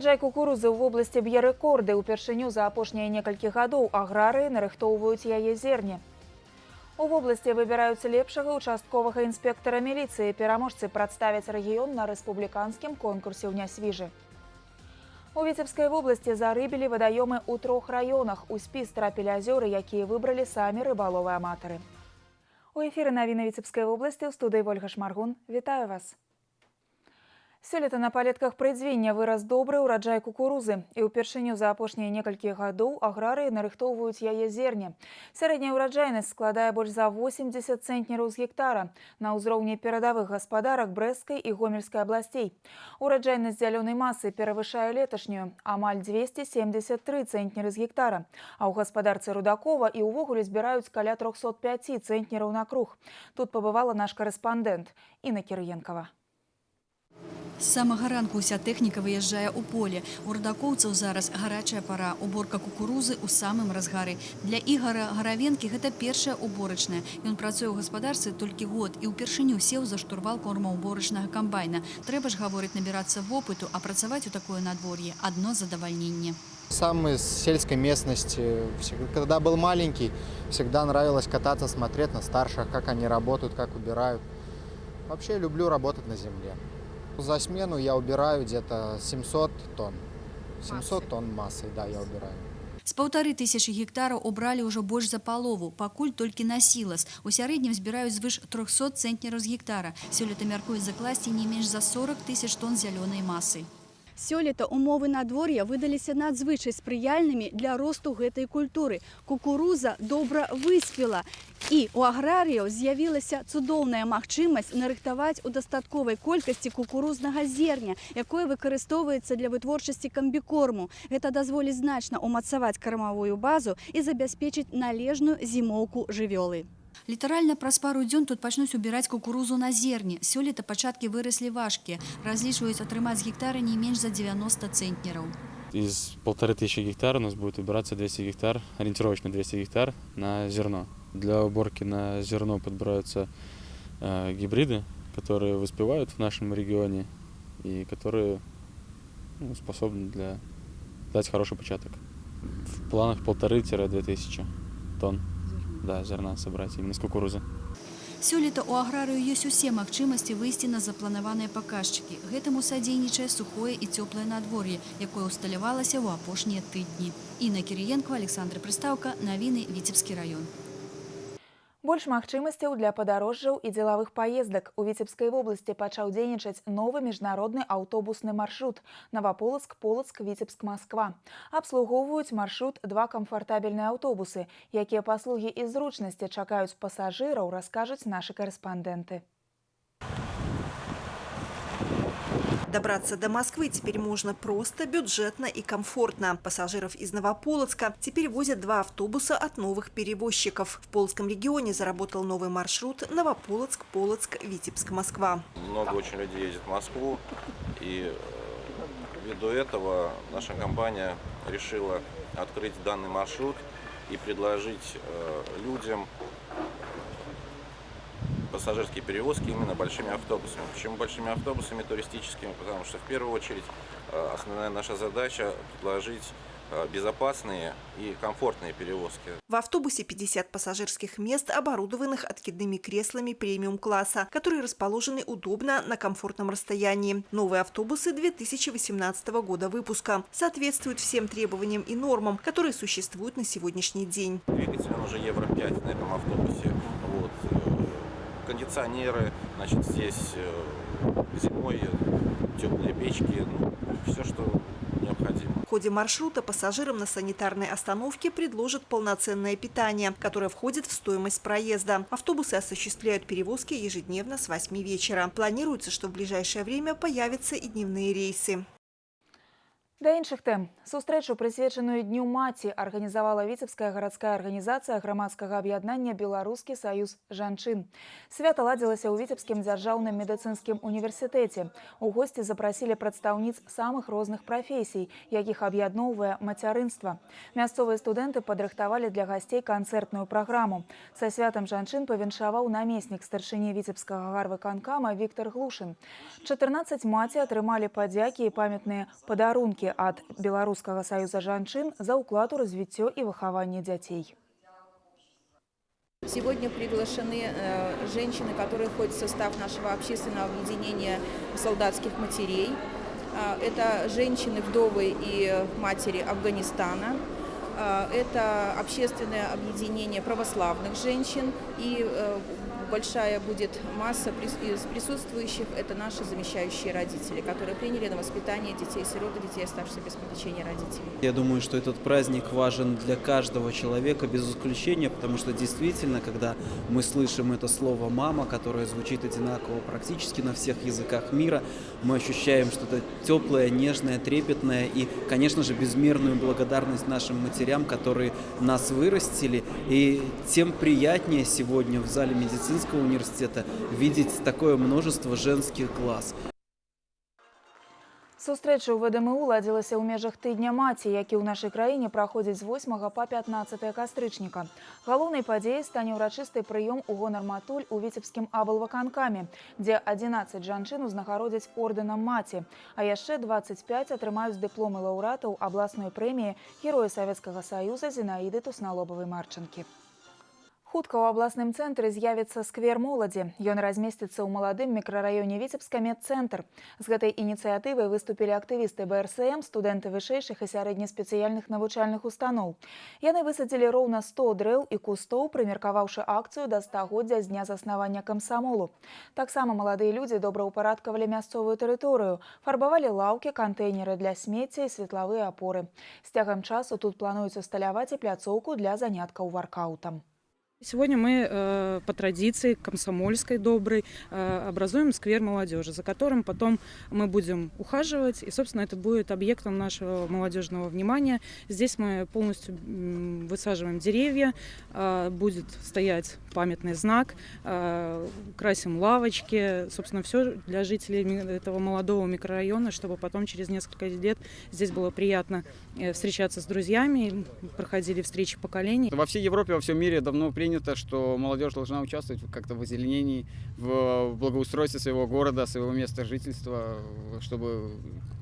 Ураджай кукурузы ў вобласці б'е рэкорды. Упершыню за апошнія некалькі гадоў аграрыі нарыхтоўваюць яе зерне. У вобласці выбіраюць лепшага участковага інспектара міліцыі. Пераможцы прадставяць рэгіён на рэспубліканскім конкурсе ў Нясвіжы. У Віцебскай вобласці зарыбілі вадаёмы ў 3 раёнах. У спіс трапілі азёры, якія выбралі самі рыбаловы-аматары. У эфіры навіны Віцебскай вобласці ў студыі Вольга Шмаргун. Вітаю вас! Сёлета на палетках прыдзвіння вырас добры ўраджай кукурузы. І ўпершыню за апошнія некалькі гадоў аграрыі нарыхтоўваюць яе зерне. Сярэдняя ўраджайнасць складае больш за 80 цэнтнераў з гектара на ўзроўні перадавых гаспадарак Брэсцкай і Гомельскай абласцей. Ураджайнасць зялёнай масы перавышае леташнюю – амаль 273 цэнтнеры з гектара. А ў гаспадарцы Рудакова і ўвогуле збіраюць каля 305 цэнтнераў на круг. Тут пабывала наш карэспандэнт Інна Кірыенкава. З самага ранку ўся тэхніка выязджае ў поле. У рудакоўцаў зараз гарачая пара. Уборка кукурузы ў самым разгары. Для Ігара Гаравенкі гэта першая уборачная. Ён працуе ў гаспадарцы толькі год і ўпершыню сеў за штурвал кормаўборачнага камбайна. Трэба ж, гаворыць, набірацца вопыту, а працаваць у такое надвор'е – адно задавальненне. Сам из сельской местности. Когда был маленький, всегда нравилось кататься, смотреть на старших, как они работают, как убирают. Вообще люблю работать на земле. За смену я убираю где-то 700 тонн. 700 тонн массы, да, я убираю. З 1500 гектараў убралі ўжо больш за палову, пакуль толькі на сілас. У сярэднім збіраюць звыш 300 цэнтнераў з гектара. Сёлета мяркуюць закласці не менш за 40 000 тонн зялёнай масы. Сёлета умовы надвор'я выдаліся надзвычай спрыяльнымі для росту гэтай культуры. Кукуруза добра выспела. І у аграрыяў з'явілася цудоўная магчымасць нарыхтаваць у дастатковай колькасці кукурузнага зерня, якое выкарыстоўваецца для вытворчасці камбікорму. Гэта дазволіць значна умацаваць кармавую базу і забяспечыць належную зімоўку жывёлы. Літаральна праз пару дзён тут пачнуць убіраць кукурузу на зерне. Сёлета пачаткі выраслі важкія. Разлічваюць атрымаць з гектара не менш за 90 цэнтнераў. Из 1500 гектар у нас будет убираться 200 гектар, ориентировочно 200 гектар на зерно. Для уборки на зерно подбираются гибриды, которые воспевают в нашем регионе и которые способны дать хороший початок. В планах 1500–2000 тонн зерна собрать именно с кукурузы. Сёлета у аграрыю ёсць усе магчымасці выйсці на запланаваныя паказчыкі. Гэтаму садзейнічае сухое і цёплае надвор'е, якое усталявалася ў апошнія тыдні. Інна Кірыенкова, Александр Прыстаўка, навіны Віцебскі раён. Больш магчымасцяў для падарожжаў і дзелавых паездак. У Віцебскай вобласці пачаў дзейнічаць новы міжнародны аўтобусны маршрут Новополоцк, Полоцк, Віцебск, Москва. Абслугоўваюць маршрут 2 камфартабельныя аўтобусы. Якія паслугі і зручнасці чакаюць пасажыраў, раскажуць нашы карэспандэнты. Добраться до Москвы теперь можно просто, бюджетно и комфортно. Пассажиров из Новополоцка теперь возят 2 автобуса от новых перевозчиков. В Полоцком регионе заработал новый маршрут Новополоцк, Полоцк, Витебск, Москва. Много очень людей ездит в Москву, и ввиду этого наша компания решила открыть данный маршрут и предложить людям пассажирские перевозки именно большими автобусами. Почему большими автобусами туристическими? Потому что в первую очередь основная наша задача предложить безопасные и комфортные перевозки. В автобусе 50 пассажирских мест, оборудованных откидными креслами премиум-класса, которые расположены удобно на комфортном расстоянии. Новые автобусы 2018 года выпуска соответствуют всем требованиям и нормам, которые существуют на сегодняшний день. Двигатель он уже Евро-5 на этом автобусе. Кондиционеры, значит, здесь зимой теплые печки, все, что необходимо. В ходе маршрута пассажирам на санитарной остановке предложат полноценное питание, которое входит в стоимость проезда. Автобусы осуществляют перевозки ежедневно с 8 вечера. Планируется, что в ближайшее время появятся и дневные рейсы. Да іншых тэм. Сустрэчу, прысвечаную Дню маці, арганізавала Віцебская гарадская арганізацыя грамадскага аб'яднання «Беларускі саюз жанчын». Свята ладзілася ў Віцебскім дзяржаўным медыцынскім універсітэце. У госці запрасілі прадстаўніц самых розных прафесій, якіх аб'ядноўвае мацярынства. Мясцовыя студэнты падрыхтавалі для гасцей канцэртную праграму. Са святам жанчын павіншаваў намеснік старшыні Віцебскага гарвыканкама Віктор Глушын. 14 маці атрымалі падзякі і памятныя падарункі падзякі ад Беларускага саюза жанчын за ўклад у развіццё і выхаванне дзяцей. Сегодня приглашены женщины, которые входят в состав нашего общественного объединения солдатских матерей. Это женщины, вдовы и матери Афганистана. Это общественное объединение православных женщин. И большая будет масса из присутствующих. Это наши замещающие родители, которые приняли на воспитание детей-сирот и детей, оставшихся без попечения родителей. Я думаю, что этот праздник важен для каждого человека без исключения, потому что действительно, когда мы слышим это слово «мама», которое звучит одинаково практически на всех языках мира, мы ощущаем что-то теплое, нежное, трепетное и, конечно же, безмерную благодарность нашим матерям, которые нас вырастили. И тем приятнее сегодня в зале медицинского университета видеть такое множество женских глаз. Сустрэча ў ВДМУ ладзілася ў межах тыдня маці, які ў нашай краіне праходзіць з 8 па 15 кастрычніка. Галоўнай падзеяй стане ўрачысты прыём у гонар матуль у Віцебскім аблвыканкаме, дзе 11 жанчын узнагародзяць ордэнам маці, а яшчэ 25 атрымаюць дыпломы лаўрэатаў абласной прэміі Героя Савецкага Саюза Зінаіды Тусналобавай-Марчанкі. Хутка ў абласным цэнтры з'явіцца сквер моладзі. Ён размесціцца ў маладым мікрараёне Віцебска медцэнтр. З гэтай ініцыятывай выступілі актывісты БРСМ, студэнты вышэйшых і сярэднеспецыяльных навучальных устаноў. Яны высадзілі роўна 100 дрэў і кустоў, прымеркаваўшы акцыю да 100-годдзя з дня заснавання камсамолу. Таксама маладыя людзі добраўпарадкавалі мясцовую тэрыторыю, фарбавалі лаўкі, кантэйнеры для смецця і светлавыя апоры. З цягам часу тут плануюць усталяваць і пляцоўку для заняткаў воркаутам. Сегодня мы по традиции комсомольской доброй образуем сквер молодежи, за которым потом мы будем ухаживать. И, собственно, это будет объектом нашего молодежного внимания. Здесь мы полностью высаживаем деревья, будет стоять памятный знак, красим лавочки. Собственно, все для жителей этого молодого микрорайона, чтобы потом через несколько лет здесь было приятно встречаться с друзьями, проходили встречи поколений. Во всей Европе, во всем мире давно принято, что молодежь должна участвовать как-то в озеленении, в благоустройстве своего города, своего места жительства, чтобы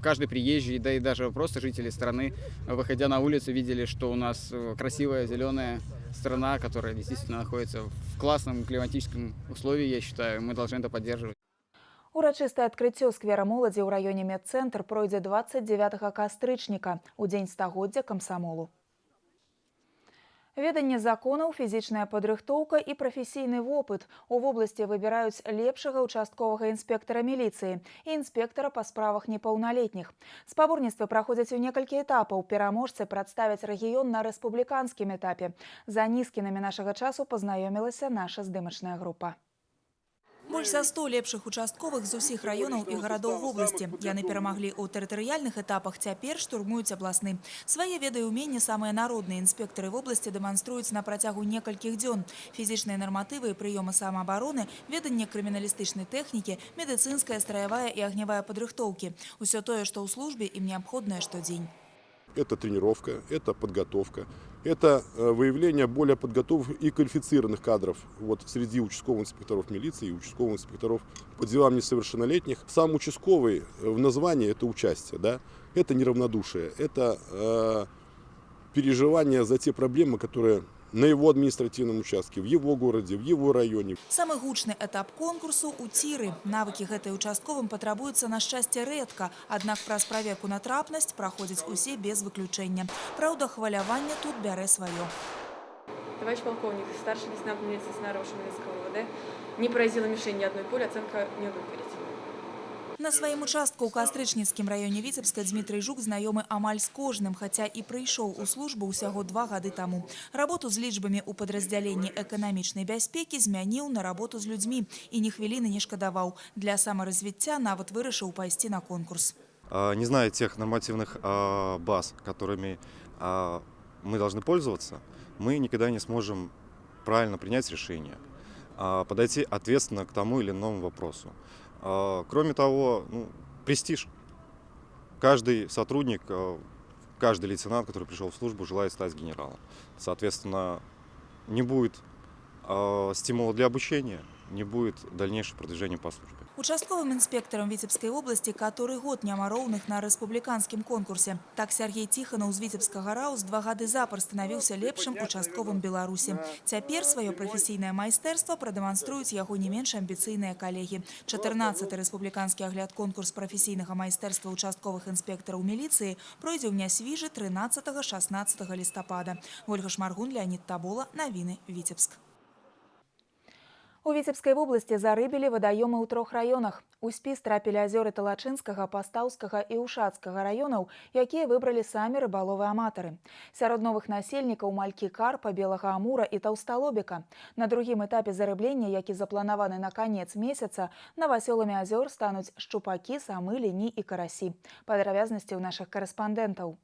каждый приезжий, да и даже просто жители страны, выходя на улицу, видели, что у нас красивая зеленая страна, которая действительно находится в классном климатическом условии, я считаю, мы должны это поддерживать. Урачыстае адкрыццё сквера моладзі ў раёне медцэнтр пройдзе 29 кастрычніка, у дзень 100-годдзя камсамолу. Веданне законаў, фізічная падрыхтоўка і прафесійны вопыт. У вобласці выбіраюць лепшага участковага інспектара міліцыі і інспектара па справах непаўналетніх. Спаборніцтвы праходзяць у некалькі этапаў. Пераможцы прадставяць рэгіён на рэспубліканскім этапе. За нізкінамі нашага часу пазнаёмілася наша здымачная група. Больш за 100 лепшых участковых з усіх раёнаў і гарадоў вобласці. Яны перамаглі ў тэрытарыяльных этапах, цяпер штурмуюць абласны. Свае веды і ўменні самыя народныя інспектары вобласці дэманструюць на працягу некалькіх дзён. Фізічныя нарматывы і прыёмы самаабароны, веданне крыміналістычнай тэхнікі, медыцынская, страявая і агнявая падрыхтоўкі. Усё тое, што ў службе ім неабходнае штодзень. Это тренировка, это подготовка, это выявление более подготовленных и квалифицированных кадров среди участковых инспекторов милиции и участковых инспекторов по делам несовершеннолетних. Сам участковый в названии – это участие, да? Это неравнодушие, это переживание за те проблемы, которые на его административном участке, в его городе, в его районе. Самый гучны этап конкурсу у тиры. Навыкі гэтай участковым патрабуюцца на шчасце рэдка, аднак праз праверку на трапнасць праходзяць усе без выключэння. Праўда, хваляванне тут бярэ сваё. Товарищ полковник, старший лейтенант милиции Снарушина Минского ВВД, не поразила мишень ни одной пули, оценка не удовлетворительна. На сваім участку ў кастрычніцкім раёне Віцебска Дмітрый Жук знаёмы амаль з кожным, хаця і прыйшоў у службу ўсяго 2 гады таму. Работу з лічбамі ў падраздзяленні эканамічнай бяспекі змяніў на работу з людзьмі і ні хвіліны не шкадаваў. Для самаразвіцця нават вырашыў пайсці на конкурс. Не зная тех нормативных баз, которыми мы должны пользоваться, мы никогда не сможем правильно принять решение, подойти ответственно к тому или иному вопросу. Кроме того, престиж. Каждый сотрудник, каждый лейтенант, который пришел в службу, желает стать генералом. Соответственно, не будет стимула для обучения, не будет дальнейшего продвижения по службе. Участковым инспектором Витебской области который год няма роўных на республиканском конкурсе. Так Сергей Тихонов з Витебскага РАУ 2 гады запар становіўся лепшым участковым Беларусі. Цяпер сваё прафесійнае майстэрства прадэманструюць яго не менш амбіцыйныя калегі. 14-й республиканскі агляд-конкурс прафесійнага майстэрства участковых інспектараў міліцыі пройдзе ў Нясвіжы 13-16 лістапада. Ольга Шмаргун, Леонид Табола. Навіны Витебск. У Витебской области зарыбілі вадаёмы ў 3 раёнах. У спіс трапілі азёры Талачынскага, Пастаўскага і Ушацкага раёнаў, якія выбралі самі рыбаловы-аматары. Сярод новых насельнікаў малькі карпа, белага амура і таўсталобіка. На другім этапе зарыблення, які запланаваны на канец месяца, новасёламі азёр стануць шчупакі, самы, ліні і карасі. Падрабязнасці ў нашых карэспандэнтаў.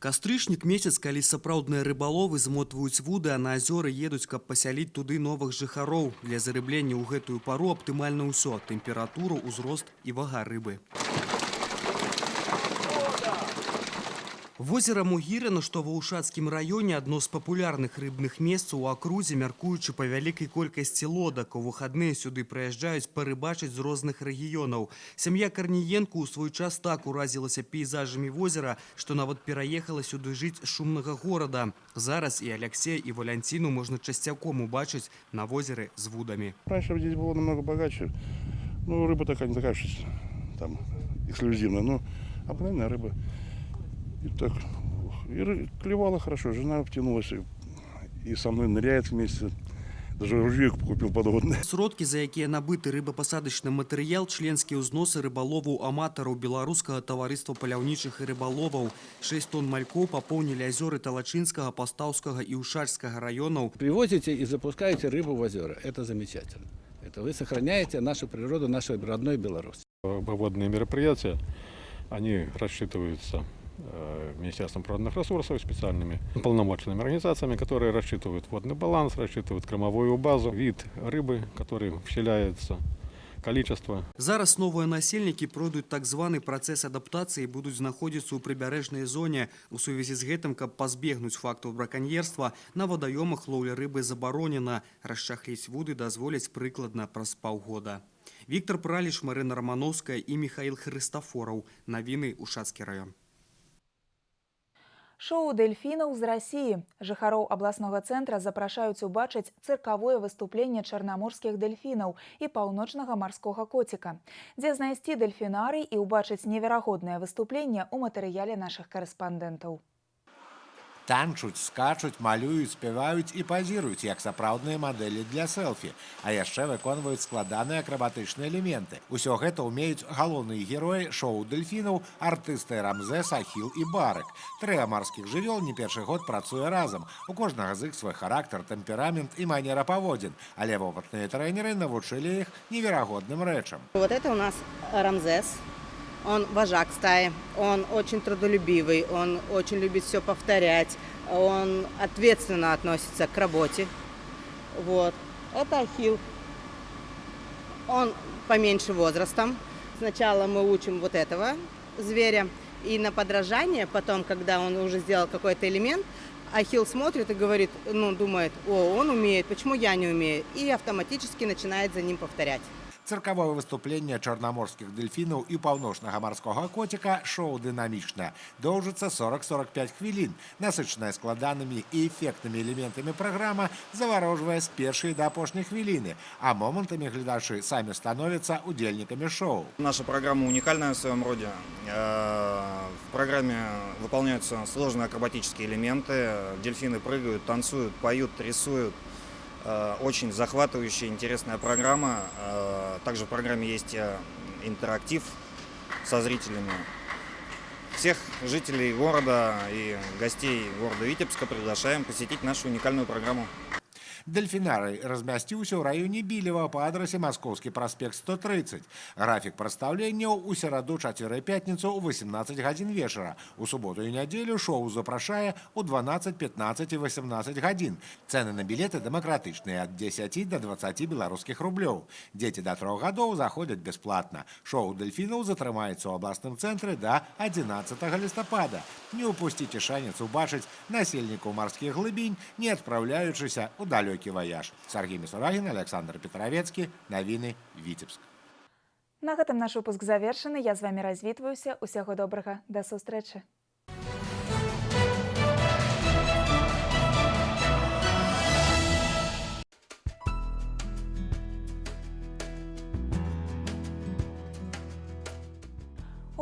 Кастрычнік месяц, калі сапраўдныя рыбаловы змотваюць вуды, а на азёры едуць, каб пасяліць туды новых жыхароў. Для зарыблення ў гэтую пару аптымальна ўсё – тэмпература, узрост і вага рыбы. Возера Мугірына, што ва Ушацкім раёне, адно з папулярных рыбных месцаў у акрузе, мяркуючы па вялікай колькасці лодак. У выхадныя сюды прыязджаюць парыбачыць з розных рэгіёнаў. Сям'я Карніенко ў свой час так уразілася пейзажамі возера, што нават пераехала сюды жыць з шумнага горада. Зараз і Алексея, і Валянціну можна часцяком убачыць на возеры з вудамі. Раньше здесь было намного богаче. Ну, рыба такая не такая, там, эксклюзивная, но обыкновенная рыба. И так, и клевала хорошо, жена втянулась и со мной ныряет вместе. Даже ружье купил подводное. Сродкі, за якія набыты рыбапасадачны матэрыял, членскія ўзносы рыбаловаў-аматараў Беларускага таварыства паляўнічых і рыбаловаў. 6 тонн малькоў папоўнілі азёры Талачынскага, Пастаўскага і Ушачскага раёнаў. Привозите и запускаете рыбу в озера. Это замечательно. Это вы сохраняете нашу природу, нашу родной Беларусь. Водные мероприятия, они рассчитываются Министерством природных ресурсов, специальными полномочными организациями, которые рассчитывают водный баланс, рассчитывают кормовую базу, вид рыбы, который вселяется, количество. Зараз новыя насельнікі пройдуць так званы працэс адаптацыі і будуць знаходзіцца ў прыбярэжнай зоне. У сувязі з гэтым, каб пазбегнуць фактаў браканьерства, на вадаёмах лоўля рыбы забаронена. Расчахліць вуды дазволяць прыкладна праз паўгода. Віктор Праліш, Марына Рамановская і Михаил Хрыстафораў. Навіны Ушацкі раён. Шоу дельфінаў з Расіі. Жыхароў абласнога цэнтра запрашаюць убачыць цыркавое выступленне чарнаморскіх дельфінаў і паўночнага марскога коціка. Дзе знайсці дельфінарый і убачыць неверагоднае выступленне ў матэрыяле нашых карэспандэнтаў. Танчуць, скачуць, малююць, спяваюць і пазіруюць, як сапраўдныя мадэлі для селфі, а яшчэ выконваюць складаныя акрабатычныя элементы. Усё гэта ўмеюць галоўныя героі шоу дельфінаў, артысты Рамзес, Ахіл і Барык. Трыа марскіх жывёл не першы год працуе разам. У кожнага з іх свой характар, тэмперамент і манера паводзін, але вопытныя трэнеры навучылі іх неверагодным рэчам. Вот это у нас Рамзес. Он вожак стаи, он очень трудолюбивый, он очень любит все повторять, он ответственно относится к работе. Вот. Это Ахилл. Он поменьше возрастом. Сначала мы учим вот этого зверя, и на подражание, потом, когда он уже сделал какой-то элемент, Ахилл смотрит и говорит, ну, думает, о, он умеет, почему я не умею? И автоматически начинает за ним повторять. Цыркавое выступленне чарнаморскіх дельфінаў і паўночнага марскога коціка шоу дынамічнае. Доўжыцца 40-45 хвілін. Насычаная складанымі і эфектнымі элементамі праграма заварожвае з першай да апошняй хвіліны, а момантамі гледачы самі становяцца удзельнікамі шоу. Наша программа уникальная в своем роде. В программе выполняются сложные акробатические элементы. Дельфины прыгают, танцуют, поют, рисуют. Очень захватывающая, интересная программа. Также в программе есть интерактив со зрителями. Всех жителей города и гостей города Витебска приглашаем посетить нашу уникальную программу. Дельфінарый размясціўся ў раёне Білева па адрасе Маскоўскі праспект 130. Графік прадстаўленняў у сераду, чацвер і пятніцу ў 18 гадзін вечара. У суботу і нядзелю шоу запрашае ў 12, 15 і 18 гадзін. Цэны на білеты дэмакратычныя ад 10 да 20 беларускіх рублёў. Дзеці да 3 гадоў заходзяць бясплатна. Шоу дельфінаў затрымаецца ў абласным цэнтры да 11 лістапада. Не упусціце шанец убачыць насельнікаў марскіх глыбінь, не адпраўляючыся ў далёкія далёкі ваяж. Сергей Мисурагин, Александр Петровецкий. Навіны Витебск. На гэтым наш выпуск завершаны. Я з вами развітваюся. Усяго добрага. Да сустрэчы.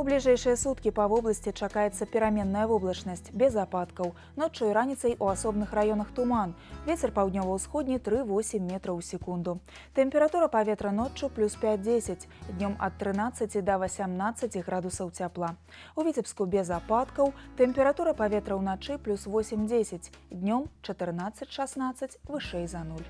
У бліжэйшыя суткі па вобласці чакаецца пераменная воблачнасць, без ападкаў. Ноччу і раніцай у асобных раёнах туман. Вецер паўднёва-ўсходні 3-8 метраў у секунду. Тэмпература паветра ноччу плюс 5-10, днём ад 13 да 18 градусаў цяпла. У Віцебску без ападкаў, тэмпература паветра ўначы плюс 8-10, днём 14-16, вышэй за 0.